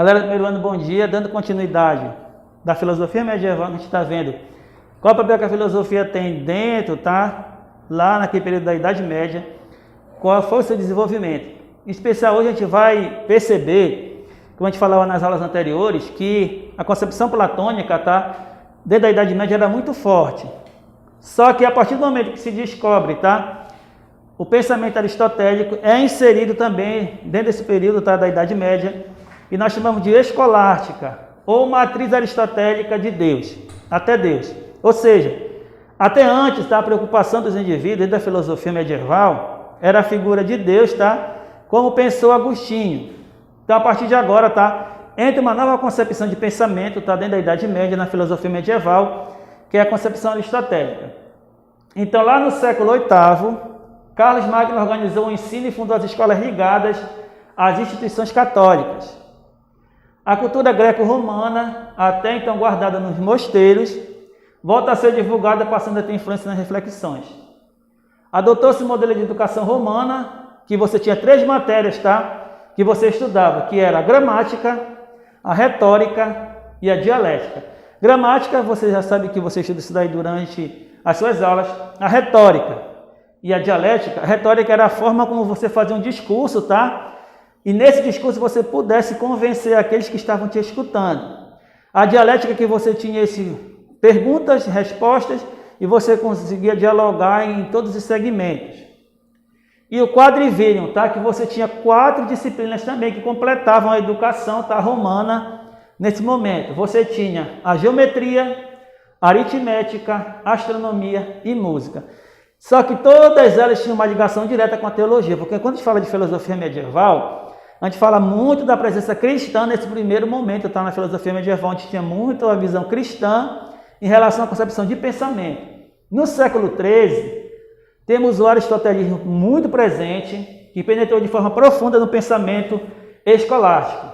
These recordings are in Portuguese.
Galera do primeiro ano, bom dia. Dando continuidade da filosofia medieval, a gente está vendo qual o papel que a filosofia tem dentro, tá? Lá naquele período da Idade Média, qual foi o seu desenvolvimento. Em especial, hoje a gente vai perceber, como a gente falava nas aulas anteriores, que a concepção platônica, tá? Desde a Idade Média era muito forte. Só que a partir do momento que se descobre, tá? O pensamento aristotélico é inserido também dentro desse período, tá? Da Idade Média, e nós chamamos de escolástica, ou matriz aristotélica de Deus, até Deus. Ou seja, até antes, tá? A preocupação dos indivíduos, dentro da filosofia medieval, era a figura de Deus, tá? Como pensou Agostinho. Então, a partir de agora, tá? Entra uma nova concepção de pensamento, tá? Dentro da Idade Média, na filosofia medieval, que é a concepção aristotélica. Então, lá no século VIII, Carlos Magno organizou o ensino e fundou as escolas ligadas às instituições católicas. A cultura greco-romana, até então guardada nos mosteiros, volta a ser divulgada, passando a ter influência nas reflexões. Adotou-se o modelo de educação romana, que você tinha 3 matérias, tá? Que você estudava, que era a gramática, a retórica e a dialética. Gramática, você já sabe que você estuda isso daí durante as suas aulas. A retórica e a dialética. A retórica era a forma como você fazia um discurso, tá? E nesse discurso você pudesse convencer aqueles que estavam te escutando. A dialética que você tinha perguntas, respostas, e você conseguia dialogar em todos os segmentos. E o quadrivium, tá? Que você tinha 4 disciplinas também que completavam a educação, tá? Romana nesse momento. Você tinha a geometria, aritmética, astronomia e música. Só que todas elas tinham uma ligação direta com a teologia, porque quando a gente fala de filosofia medieval, a gente fala muito da presença cristã nesse primeiro momento, tá? Na filosofia medieval, a gente tinha muito a visão cristã em relação à concepção de pensamento. No século XIII, temos o aristotelismo muito presente, que penetrou de forma profunda no pensamento escolástico.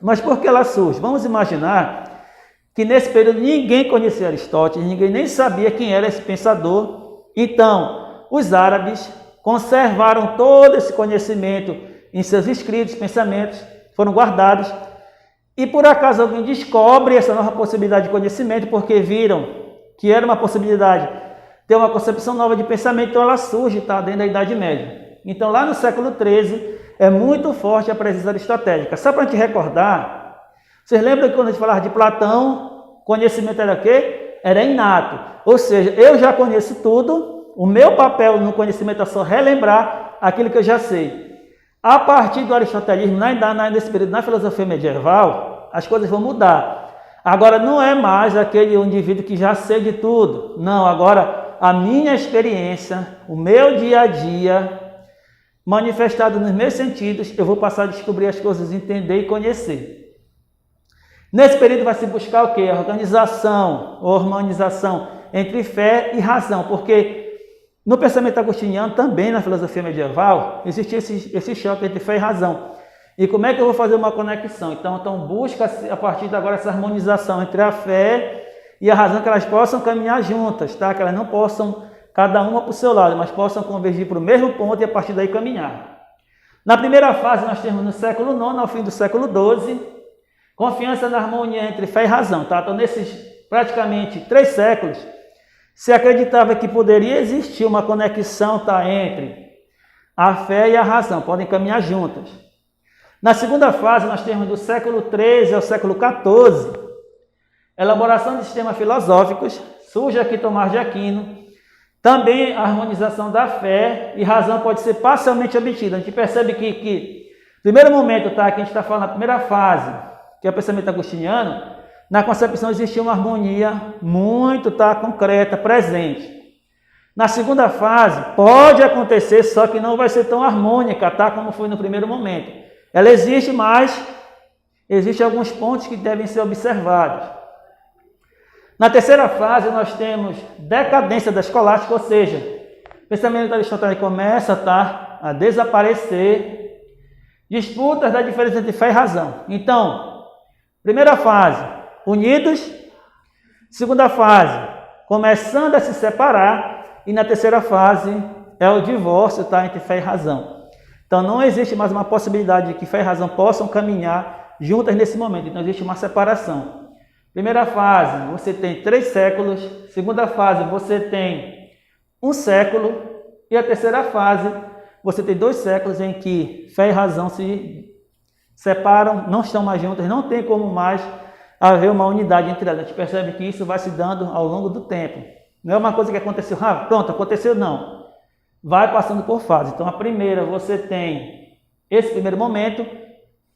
Mas por que ela surge? Vamos imaginar que nesse período ninguém conhecia Aristóteles, ninguém nem sabia quem era esse pensador. Então, os árabes conservaram todo esse conhecimento em seus escritos, pensamentos, foram guardados. E por acaso alguém descobre essa nova possibilidade de conhecimento, porque viram que era uma possibilidade ter uma concepção nova de pensamento, então ela surge, tá? Dentro da Idade Média. Então, lá no século XIII, é muito forte a presença aristotélica. Só para a gente recordar, vocês lembram que quando a gente falava de Platão, conhecimento era o quê? Era inato. Ou seja, eu já conheço tudo, o meu papel no conhecimento é só relembrar aquilo que eu já sei. A partir do aristotelismo, nesse período, na filosofia medieval, as coisas vão mudar. Agora, não é mais aquele indivíduo que já sei de tudo. Não, agora a minha experiência, o meu dia a dia, manifestado nos meus sentidos, eu vou passar a descobrir as coisas, entender e conhecer. Nesse período vai se buscar o quê? A organização, ou harmonização entre fé e razão, porque no pensamento agostiniano, também na filosofia medieval, existia esse choque entre fé e razão. E como é que eu vou fazer uma conexão? Então busca a partir de agora essa harmonização entre a fé e a razão, que elas possam caminhar juntas, tá? Que elas não possam, cada uma para o seu lado, mas possam convergir para o mesmo ponto e a partir daí caminhar. Na primeira fase nós temos no século IX, ao fim do século XII, confiança na harmonia entre fé e razão, tá? Então nesses praticamente 3 séculos, se acreditava que poderia existir uma conexão, tá? Entre a fé e a razão, podem caminhar juntas. Na segunda fase, nós temos do século XIII ao século XIV, elaboração de sistemas filosóficos, surge aqui Tomás de Aquino, também a harmonização da fé e razão pode ser parcialmente obtida. A gente percebe que primeiro momento, tá, que a gente está falando na primeira fase, que é o pensamento agostiniano, na concepção existia uma harmonia muito, tá, concreta, presente. Na segunda fase, pode acontecer, só que não vai ser tão harmônica, tá, como foi no primeiro momento. Ela existe, mas existem alguns pontos que devem ser observados. Na terceira fase, nós temos decadência da escolástica, ou seja, o pensamento aristotélico começa, tá, a desaparecer, disputas da diferença entre fé e razão. Então, primeira fase, unidos. Segunda fase, começando a se separar. E na terceira fase, é o divórcio, tá, entre fé e razão. Então não existe mais uma possibilidade de que fé e razão possam caminhar juntas nesse momento. Então existe uma separação. Primeira fase, você tem 3 séculos. Segunda fase, você tem 1 século. E a terceira fase, você tem 2 séculos em que fé e razão se separam, não estão mais juntas, não tem como mais haver uma unidade entre elas. A gente percebe que isso vai se dando ao longo do tempo. Não é uma coisa que aconteceu, pronto, aconteceu, não. Vai passando por fase. Então, a primeira, você tem esse primeiro momento,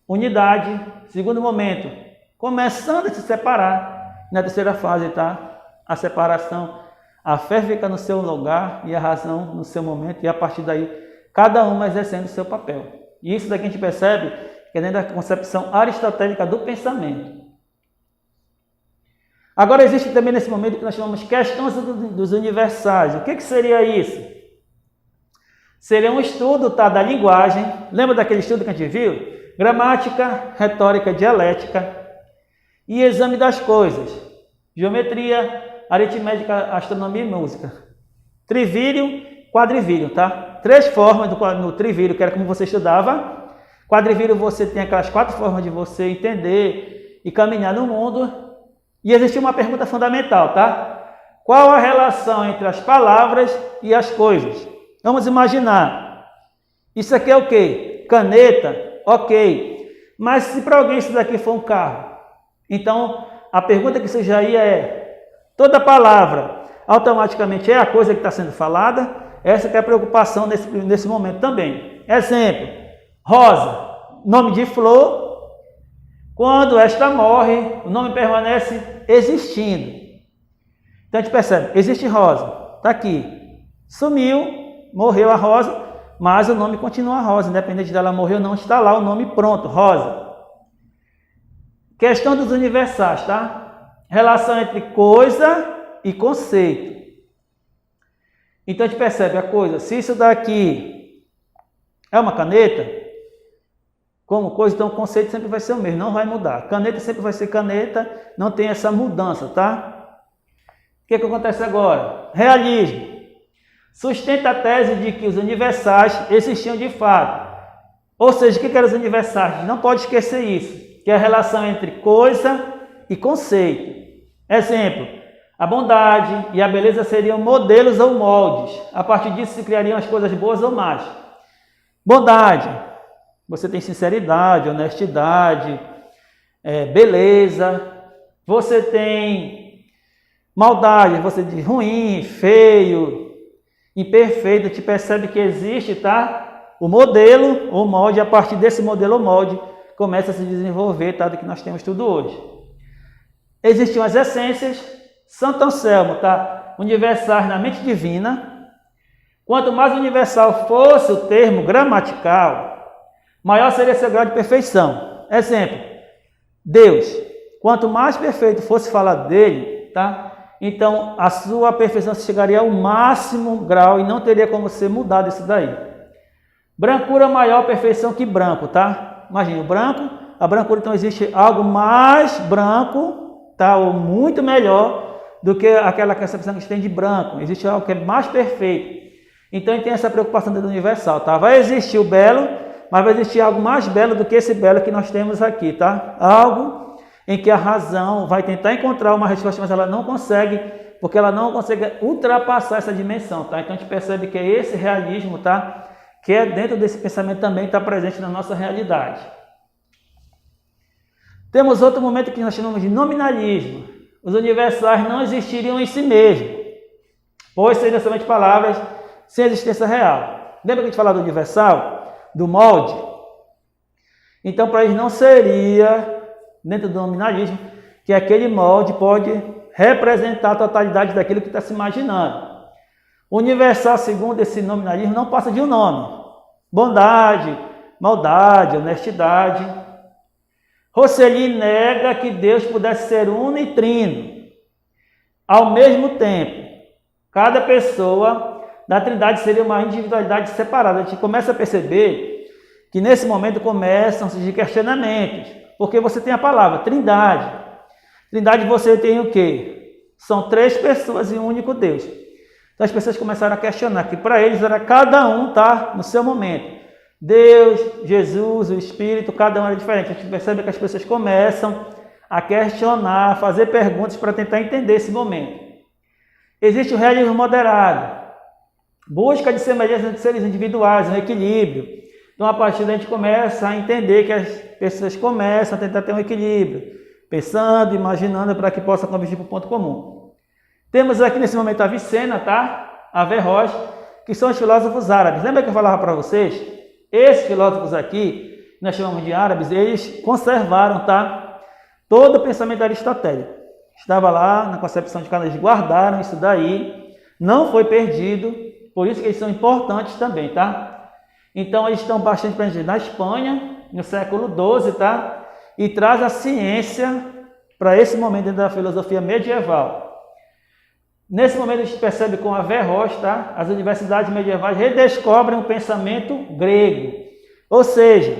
unidade. Segundo momento, começando a se separar. Na terceira fase, tá? A separação. A fé fica no seu lugar e a razão no seu momento. E a partir daí, cada uma exercendo o seu papel. E isso daqui a gente percebe que é dentro da concepção aristotélica do pensamento. Agora existe também nesse momento o que nós chamamos questões dos universais. O que seria isso? Seria um estudo, tá, da linguagem. Lembra daquele estudo que a gente viu? Gramática, retórica, dialética e exame das coisas. Geometria, aritmética, astronomia e música. Trivírio, quadrivírio, tá? 3 formas no trivírio, que era como você estudava. Quadrivírio você tem aquelas 4 formas de você entender e caminhar no mundo. E existe uma pergunta fundamental, tá? Qual a relação entre as palavras e as coisas? Vamos imaginar. Isso aqui é o quê? Caneta? Ok. Mas se para alguém isso daqui for um carro? Então, a pergunta que surgiria é: toda palavra automaticamente é a coisa que está sendo falada? Essa que é a preocupação nesse momento também. Exemplo: rosa, nome de flor. Quando esta morre, o nome permanece existindo. Então a gente percebe, existe rosa, está aqui. Sumiu, morreu a rosa, mas o nome continua rosa, independente dela morrer ou não, está lá o nome pronto, rosa. Questão dos universais, tá? Relação entre coisa e conceito. Então a gente percebe a coisa, se isso daqui é uma caneta, como coisa, então o conceito sempre vai ser o mesmo, não vai mudar. Caneta sempre vai ser caneta, não tem essa mudança, tá? O que acontece agora? Realismo. Sustenta a tese de que os universais existiam de fato. Ou seja, o que eram os universais? Não pode esquecer isso, que é a relação entre coisa e conceito. Exemplo: a bondade e a beleza seriam modelos ou moldes. A partir disso se criariam as coisas boas ou más. Bondade. Você tem sinceridade, honestidade, beleza. Você tem maldade, você diz ruim, feio, imperfeito. Te percebe que existe, tá? O modelo ou molde. A partir desse modelo ou molde começa a se desenvolver, tá? Do que nós temos tudo hoje. Existiam as essências. Santo Anselmo, tá? Universais na mente divina. Quanto mais universal fosse o termo gramatical, maior seria seu grau de perfeição. Exemplo: Deus. Quanto mais perfeito fosse falar dele, tá? Então a sua perfeição chegaria ao máximo grau e não teria como ser mudado isso daí. Brancura, maior perfeição que branco, tá? Imagina o branco, a brancura, então existe algo mais branco, tá? Ou muito melhor do que aquela concepção que a gente tem de branco. Existe algo que é mais perfeito. Então tem essa preocupação do universal, tá? Vai existir o belo, mas vai existir algo mais belo do que esse belo que nós temos aqui, tá? Algo em que a razão vai tentar encontrar uma resposta, mas ela não consegue, porque ela não consegue ultrapassar essa dimensão, tá? Então a gente percebe que é esse realismo, tá? Que é dentro desse pensamento também está presente na nossa realidade. Temos outro momento que nós chamamos de nominalismo. Os universais não existiriam em si mesmos, pois seriam somente palavras sem existência real. Lembra que a gente falou do universal? Do molde? Então, para eles não seria, dentro do nominalismo, que aquele molde pode representar a totalidade daquilo que está se imaginando. O universal, segundo esse nominalismo, não passa de um nome. Bondade, maldade, honestidade. Rosselli nega que Deus pudesse ser uno e trino. Ao mesmo tempo, cada pessoa da Trindade seria uma individualidade separada. A gente começa a perceber que nesse momento começam a surgir questionamentos. Porque você tem a palavra Trindade. Trindade você tem o quê? São 3 pessoas e um único Deus. Então as pessoas começaram a questionar que para eles era cada um tá no seu momento. Deus, Jesus, o Espírito, cada um era diferente. A gente percebe que as pessoas começam a questionar, a fazer perguntas para tentar entender esse momento. Existe o realismo moderado, busca de semelhança entre seres individuais, um equilíbrio. Então, a partir daí, a gente começa a entender que as pessoas começam a tentar ter um equilíbrio, pensando, imaginando para que possa convergir para o ponto comum. Temos aqui nesse momento a Avicena, tá? Averroes, que são os filósofos árabes. Lembra que eu falava para vocês? Esses filósofos aqui, nós chamamos de árabes, eles conservaram, tá? Todo o pensamento aristotélico. Estava lá na concepção de cada eles guardaram isso daí, não foi perdido, por isso que eles são importantes também, tá? Então eles estão bastante presentes na Espanha, no século XII, tá? E traz a ciência para esse momento dentro da filosofia medieval. Nesse momento a gente percebe com Averroes, tá? As universidades medievais redescobrem o pensamento grego. Ou seja,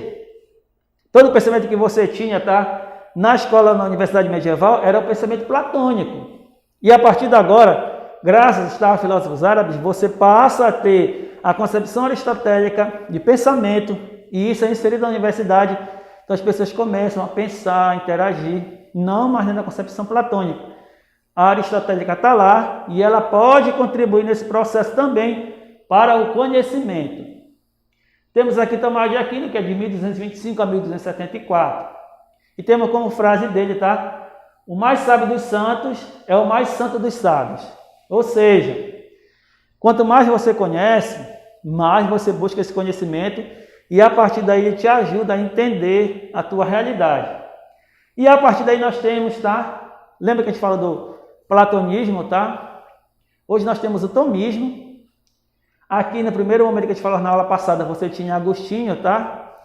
todo o pensamento que você tinha, tá? Na escola, na universidade medieval, era o pensamento platônico. E a partir de agora, graças aos filósofos árabes, você passa a ter a concepção aristotélica de pensamento, e isso é inserido na universidade. Então as pessoas começam a pensar, a interagir, não mais dentro da concepção platônica. A aristotélica está lá e ela pode contribuir nesse processo também para o conhecimento. Temos aqui Tomás de Aquino, que é de 1225 a 1274. E temos como frase dele, tá? O mais sábio dos santos é o mais santo dos sábios. Ou seja, quanto mais você conhece, mais você busca esse conhecimento e a partir daí ele te ajuda a entender a tua realidade. E a partir daí nós temos, tá? Lembra que a gente fala do platonismo, tá? Hoje nós temos o tomismo. Aqui no primeiro momento que a gente falou na aula passada, você tinha Agostinho, tá?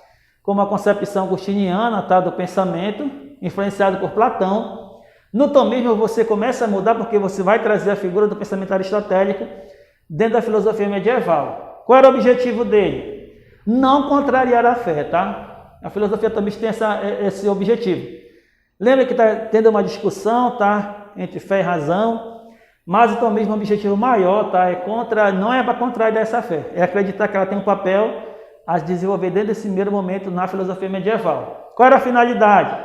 Como a concepção agostiniana, tá? Do pensamento, influenciado por Platão. No tomismo você começa a mudar porque você vai trazer a figura do pensamento aristotélico dentro da filosofia medieval. Qual era o objetivo dele? Não contrariar a fé, tá? A filosofia tomista tem esse objetivo. Lembra que está tendo uma discussão, tá? Entre fé e razão, mas o tomismo objetivo maior, tá? Não é para contrariar essa fé, é acreditar que ela tem um papel a desenvolver desde esse primeiro momento na filosofia medieval. Qual era a finalidade?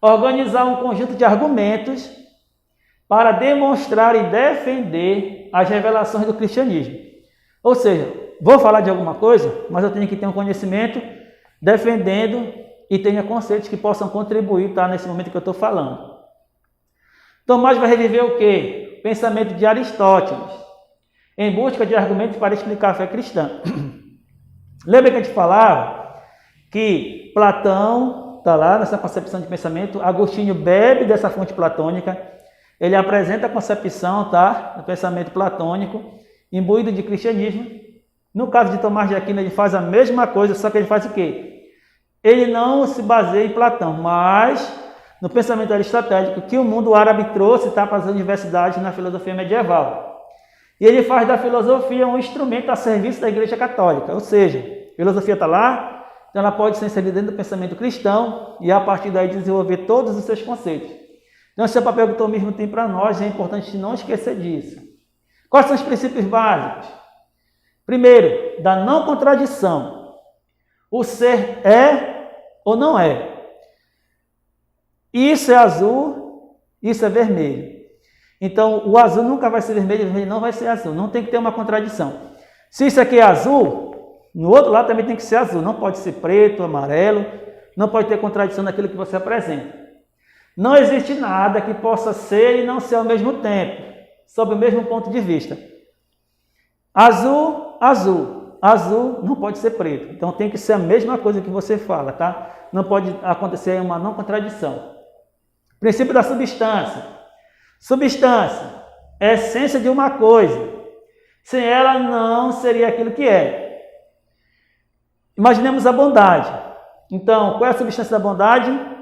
Organizar um conjunto de argumentos para demonstrar e defender as revelações do cristianismo. Ou seja, vou falar de alguma coisa, mas eu tenho que ter um conhecimento defendendo e tenha conceitos que possam contribuir, tá? Nesse momento que eu estou falando. Tomás vai reviver o quê? O pensamento de Aristóteles, em busca de argumentos para explicar a fé cristã. Lembra que a gente falava que Platão está lá nessa concepção de pensamento, Agostinho bebe dessa fonte platônica, ele apresenta a concepção, tá, do pensamento platônico, imbuído de cristianismo. No caso de Tomás de Aquino, ele faz a mesma coisa, só que ele faz o quê? Ele não se baseia em Platão, mas no pensamento aristotélico que o mundo árabe trouxe, tá, para as universidades na filosofia medieval. E ele faz da filosofia um instrumento a serviço da Igreja Católica, ou seja, a filosofia está lá, então ela pode ser inserida dentro do pensamento cristão e a partir daí desenvolver todos os seus conceitos. Então esse é o papel que o tomismo tem para nós, é importante não esquecer disso. Quais são os princípios básicos? Primeiro, da não contradição. O ser é ou não é. Isso é azul, isso é vermelho. Então, o azul nunca vai ser vermelho, o vermelho não vai ser azul. Não tem que ter uma contradição. Se isso aqui é azul, no outro lado também tem que ser azul. Não pode ser preto, amarelo. Não pode ter contradição naquilo que você apresenta. Não existe nada que possa ser e não ser ao mesmo tempo, sob o mesmo ponto de vista. Azul, azul. Azul não pode ser preto. Então, tem que ser a mesma coisa que você fala, tá? Não pode acontecer uma não contradição. Princípio da substância. Substância é a essência de uma coisa. Sem ela não seria aquilo que é. Imaginemos a bondade. Então, qual é a substância da bondade?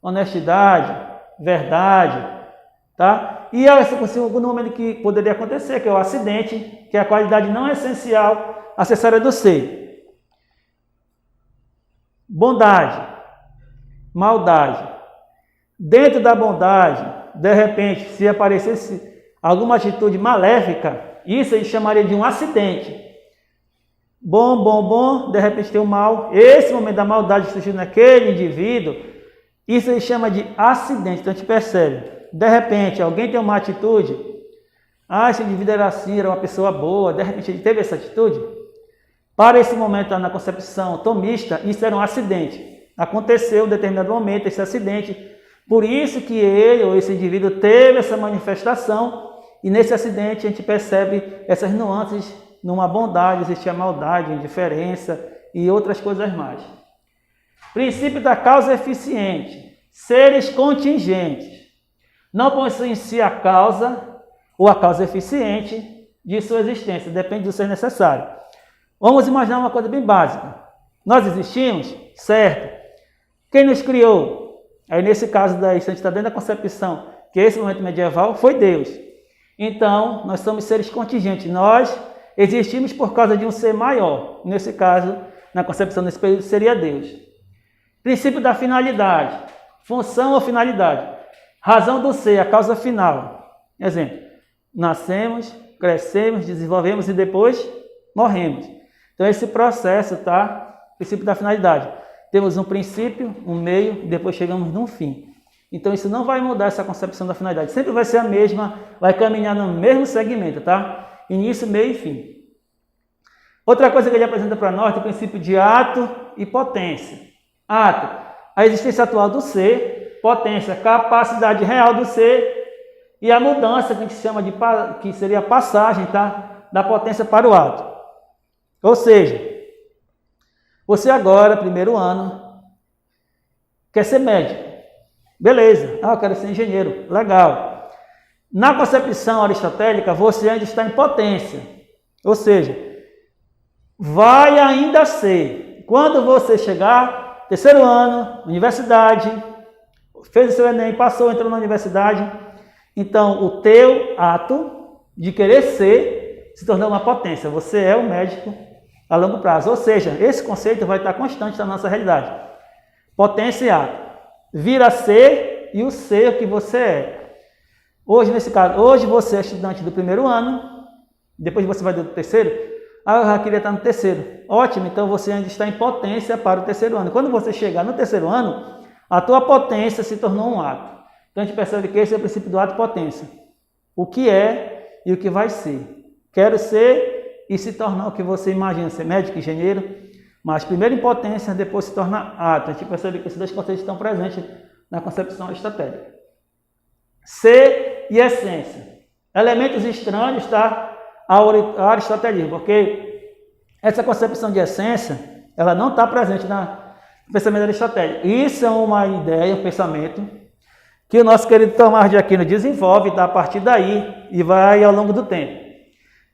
Honestidade, verdade, tá? E o segundo momento que poderia acontecer, que é o acidente, que é a qualidade não essencial, acessória do ser. Bondade, maldade. Dentro da bondade, de repente, se aparecesse alguma atitude maléfica, isso a gente chamaria de um acidente. bom, de repente tem o mal. Esse momento da maldade que surgiu naquele indivíduo, isso se chama de acidente. Então a gente percebe, de repente alguém tem uma atitude, esse indivíduo era assim, era uma pessoa boa, de repente ele teve essa atitude. Para esse momento na concepção tomista, isso era um acidente. Aconteceu em determinado momento esse acidente, por isso que ele ou esse indivíduo teve essa manifestação, e nesse acidente a gente percebe essas nuances, numa bondade existe a maldade, a indiferença e outras coisas mais. Princípio da causa eficiente, seres contingentes, não possuem em si a causa ou a causa eficiente de sua existência, depende do ser necessário. Vamos imaginar uma coisa bem básica, nós existimos, certo? Quem nos criou? Aí nesse caso daí, se a gente está dentro da concepção, que esse momento medieval foi Deus. Então, nós somos seres contingentes, nós existimos por causa de um ser maior. Nesse caso, na concepção desse período, seria Deus. Princípio da finalidade, função ou finalidade. Razão do ser, a causa final. Exemplo, nascemos, crescemos, desenvolvemos e depois morremos. Então, esse processo, tá? Princípio da finalidade. Temos um princípio, um meio, e depois chegamos num fim. Então, isso não vai mudar essa concepção da finalidade. Sempre vai ser a mesma, vai caminhar no mesmo segmento, tá? Início, meio e fim. Outra coisa que ele apresenta para nós é o princípio de ato e potência. Ato, a existência atual do ser. Potência, capacidade real do ser. E a mudança, que a gente chama de, que seria a passagem, tá? Da potência para o ato. Ou seja, você agora, primeiro ano, quer ser médico. Beleza. Eu quero ser engenheiro. Legal. Na concepção aristotélica, você ainda está em potência. Ou seja, vai ainda ser. Quando você chegar, terceiro ano, universidade, fez o seu Enem, passou, entrou na universidade, então o teu ato de querer ser se tornou uma potência. Você é o médico a longo prazo. Ou seja, esse conceito vai estar constante na nossa realidade. Potência e ato. Vir a ser e o ser que você é. Hoje, nesse caso, hoje você é estudante do primeiro ano, depois você vai do terceiro. Eu já queria estar no terceiro. Ótimo, então você ainda está em potência para o terceiro ano. Quando você chegar no terceiro ano, a tua potência se tornou um ato. Então a gente percebe que esse é o princípio do ato e potência. O que é e o que vai ser. Quero ser e se tornar o que você imagina, ser médico, engenheiro, mas primeiro em potência, depois se torna ato. A gente percebe que esses dois conceitos estão presentes na concepção aristotélica. Ser e essência. Elementos estranhos, tá? Ao aristotelismo, porque essa concepção de essência, ela não está presente no pensamento aristotélico. Isso é uma ideia, um pensamento, que o nosso querido Tomás de Aquino desenvolve, tá? A partir daí, e vai ao longo do tempo.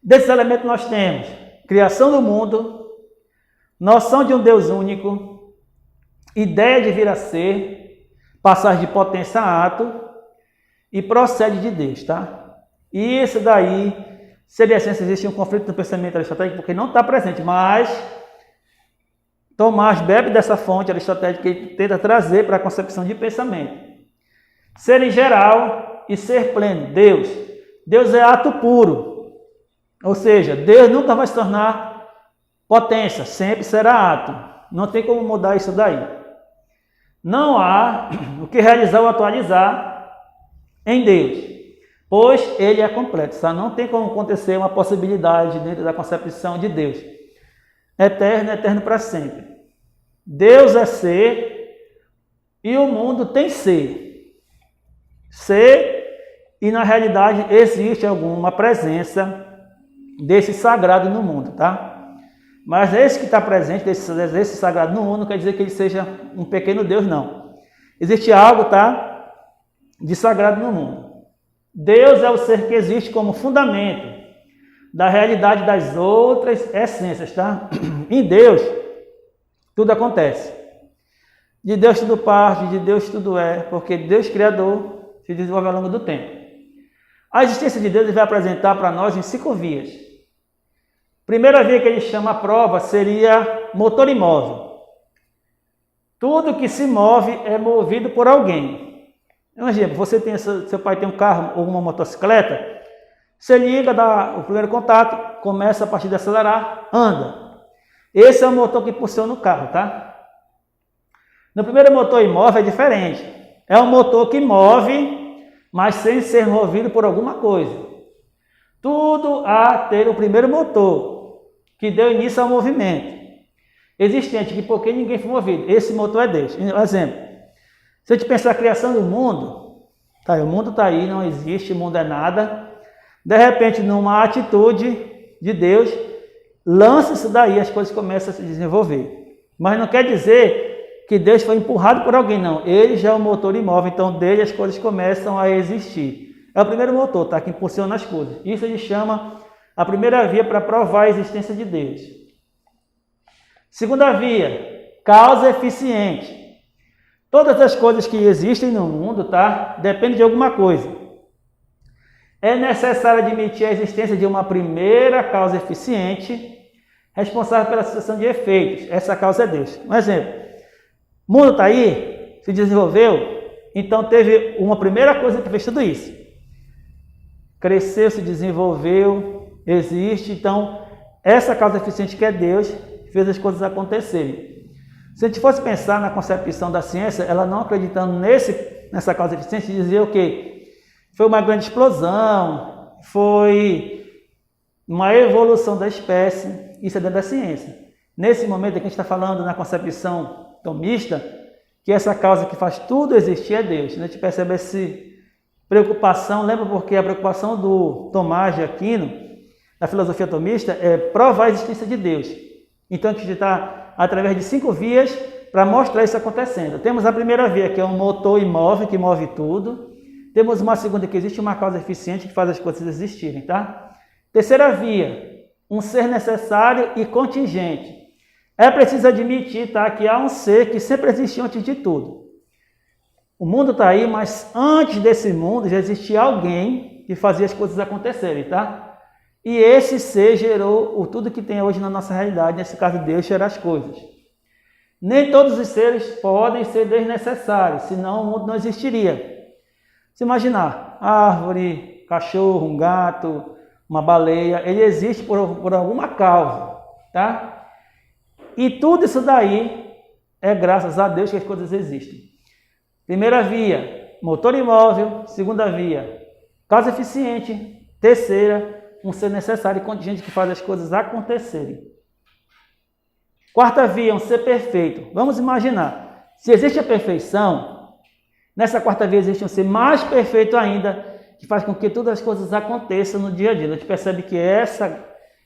Desses elementos nós temos criação do mundo, noção de um Deus único, ideia de vir a ser, passagem de potência a ato e procede de Deus, tá? E isso daí, seria essência, existe um conflito no pensamento aristotélico porque não está presente, mas Tomás bebe dessa fonte aristotélica e tenta trazer para a concepção de pensamento. Ser em geral e ser pleno, Deus. Deus é ato puro. Ou seja, Deus nunca vai se tornar potência, sempre será ato. Não tem como mudar isso daí. Não há o que realizar ou atualizar em Deus, pois Ele é completo. Tá? Não tem como acontecer uma possibilidade dentro da concepção de Deus. Eterno, eterno para sempre. Deus é ser e o mundo tem ser. Ser e na realidade existe alguma presença desse sagrado no mundo, tá? Mas esse que está presente, desse sagrado no mundo, não quer dizer que ele seja um pequeno Deus, não. Existe algo, tá? De sagrado no mundo. Deus é o ser que existe como fundamento da realidade das outras essências, tá? Em Deus, tudo acontece. De Deus tudo parte, de Deus tudo é, porque Deus Criador se desenvolve ao longo do tempo. A existência de Deus ele vai apresentar para nós em 5 vias. Primeira via que ele chama a prova seria motor imóvel. Tudo que se move é movido por alguém. Imagina, você tem seu pai tem um carro ou uma motocicleta, você liga, dá o primeiro contato, começa a partir de acelerar, anda. Esse é o motor que impulsiona o carro, tá? No primeiro motor imóvel é diferente. É um motor que move, mas sem ser movido por alguma coisa. Tudo a ter o primeiro motor, que deu início ao movimento existente, que porque ninguém foi movido. Esse motor é Deus. Um exemplo, se a gente pensar a criação do mundo, tá, o mundo está aí, não existe, o mundo é nada. De repente, numa atitude de Deus, lança isso daí, as coisas começam a se desenvolver. Mas não quer dizer que Deus foi empurrado por alguém, não. Ele já é o motor imóvel, então dele as coisas começam a existir. É o primeiro motor, tá, que impulsiona as coisas. Isso a gente chama a primeira via para provar a existência de Deus. Segunda via, causa eficiente. Todas as coisas que existem no mundo, tá, dependem de alguma coisa. É necessário admitir a existência de uma primeira causa eficiente, responsável pela sucessão de efeitos. Essa causa é Deus. Um exemplo, o mundo está aí, se desenvolveu, então teve uma primeira coisa que fez tudo isso. Cresceu, se desenvolveu, existe, então essa causa eficiente que é Deus, fez as coisas acontecerem. Se a gente fosse pensar na concepção da ciência, ela não acreditando nessa causa eficiente, dizia o quê? Foi uma grande explosão, foi uma evolução da espécie, isso é dentro da ciência. Nesse momento que a gente está falando na concepção tomista, que essa causa que faz tudo existir é Deus. A gente percebe essa preocupação, lembra porque a preocupação do Tomás de Aquino, da filosofia tomista, é provar a existência de Deus. Então a gente está através de 5 vias para mostrar isso acontecendo. Temos a primeira via, que é um motor imóvel que move tudo. Temos uma segunda, que existe uma causa eficiente que faz as coisas existirem, tá? Terceira via, um ser necessário e contingente. É preciso admitir, tá, que há um ser que sempre existiu antes de tudo. O mundo está aí, mas antes desse mundo já existia alguém que fazia as coisas acontecerem, tá? E esse ser gerou tudo que tem hoje na nossa realidade, nesse caso Deus gera as coisas. Nem todos os seres podem ser desnecessários, senão o mundo não existiria. Se imaginar, árvore, cachorro, um gato, uma baleia, ele existe por alguma causa, tá? E tudo isso daí é graças a Deus que as coisas existem. Primeira via, motor imóvel. Segunda via, causa eficiente. Terceira, um ser necessário e contingente que faz as coisas acontecerem. Quarta via, um ser perfeito. Vamos imaginar, se existe a perfeição, nessa quarta via existe um ser mais perfeito ainda, que faz com que todas as coisas aconteçam no dia a dia. A gente percebe que essa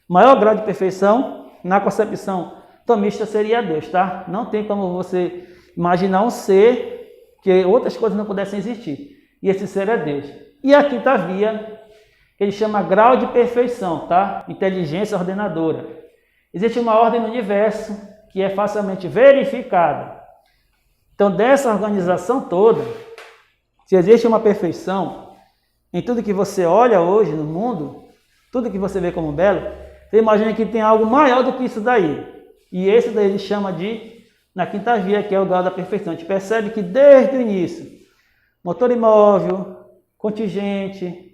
maior grau de perfeição, na concepção tomista, seria Deus, tá? Não tem como você imaginar um ser que outras coisas não pudessem existir. E esse ser é Deus. E a quinta via, ele chama grau de perfeição, tá? Inteligência ordenadora. Existe uma ordem no universo que é facilmente verificada. Então, dessa organização toda, se existe uma perfeição em tudo que você olha hoje no mundo, tudo que você vê como belo, você imagina que tem algo maior do que isso daí. E esse daí ele chama de, na quinta via, que é o grau da perfeição. A gente percebe que desde o início, motor imóvel, contingente,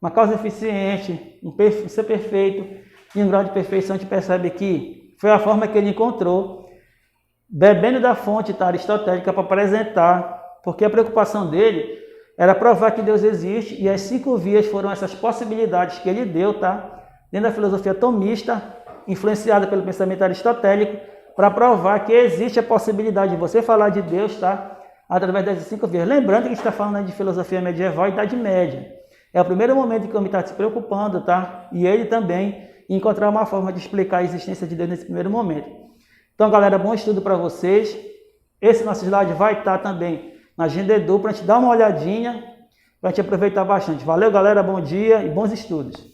uma causa eficiente, um ser perfeito e um grau de perfeição, a gente percebe que foi a forma que ele encontrou, bebendo da fonte, tá, aristotélica, para apresentar, porque a preocupação dele era provar que Deus existe, e as 5 vias foram essas possibilidades que ele deu, tá, dentro da filosofia tomista, influenciada pelo pensamento aristotélico, para provar que existe a possibilidade de você falar de Deus, tá, através dessas 5 vias. Lembrando que a gente está falando de filosofia medieval e Idade Média. É o primeiro momento que o homem está se preocupando, tá, e ele também encontrar uma forma de explicar a existência de Deus nesse primeiro momento. Então, galera, bom estudo para vocês. Esse nosso slide vai estar também na Agenda Edu, para a gente dar uma olhadinha, para a gente aproveitar bastante. Valeu, galera, bom dia e bons estudos.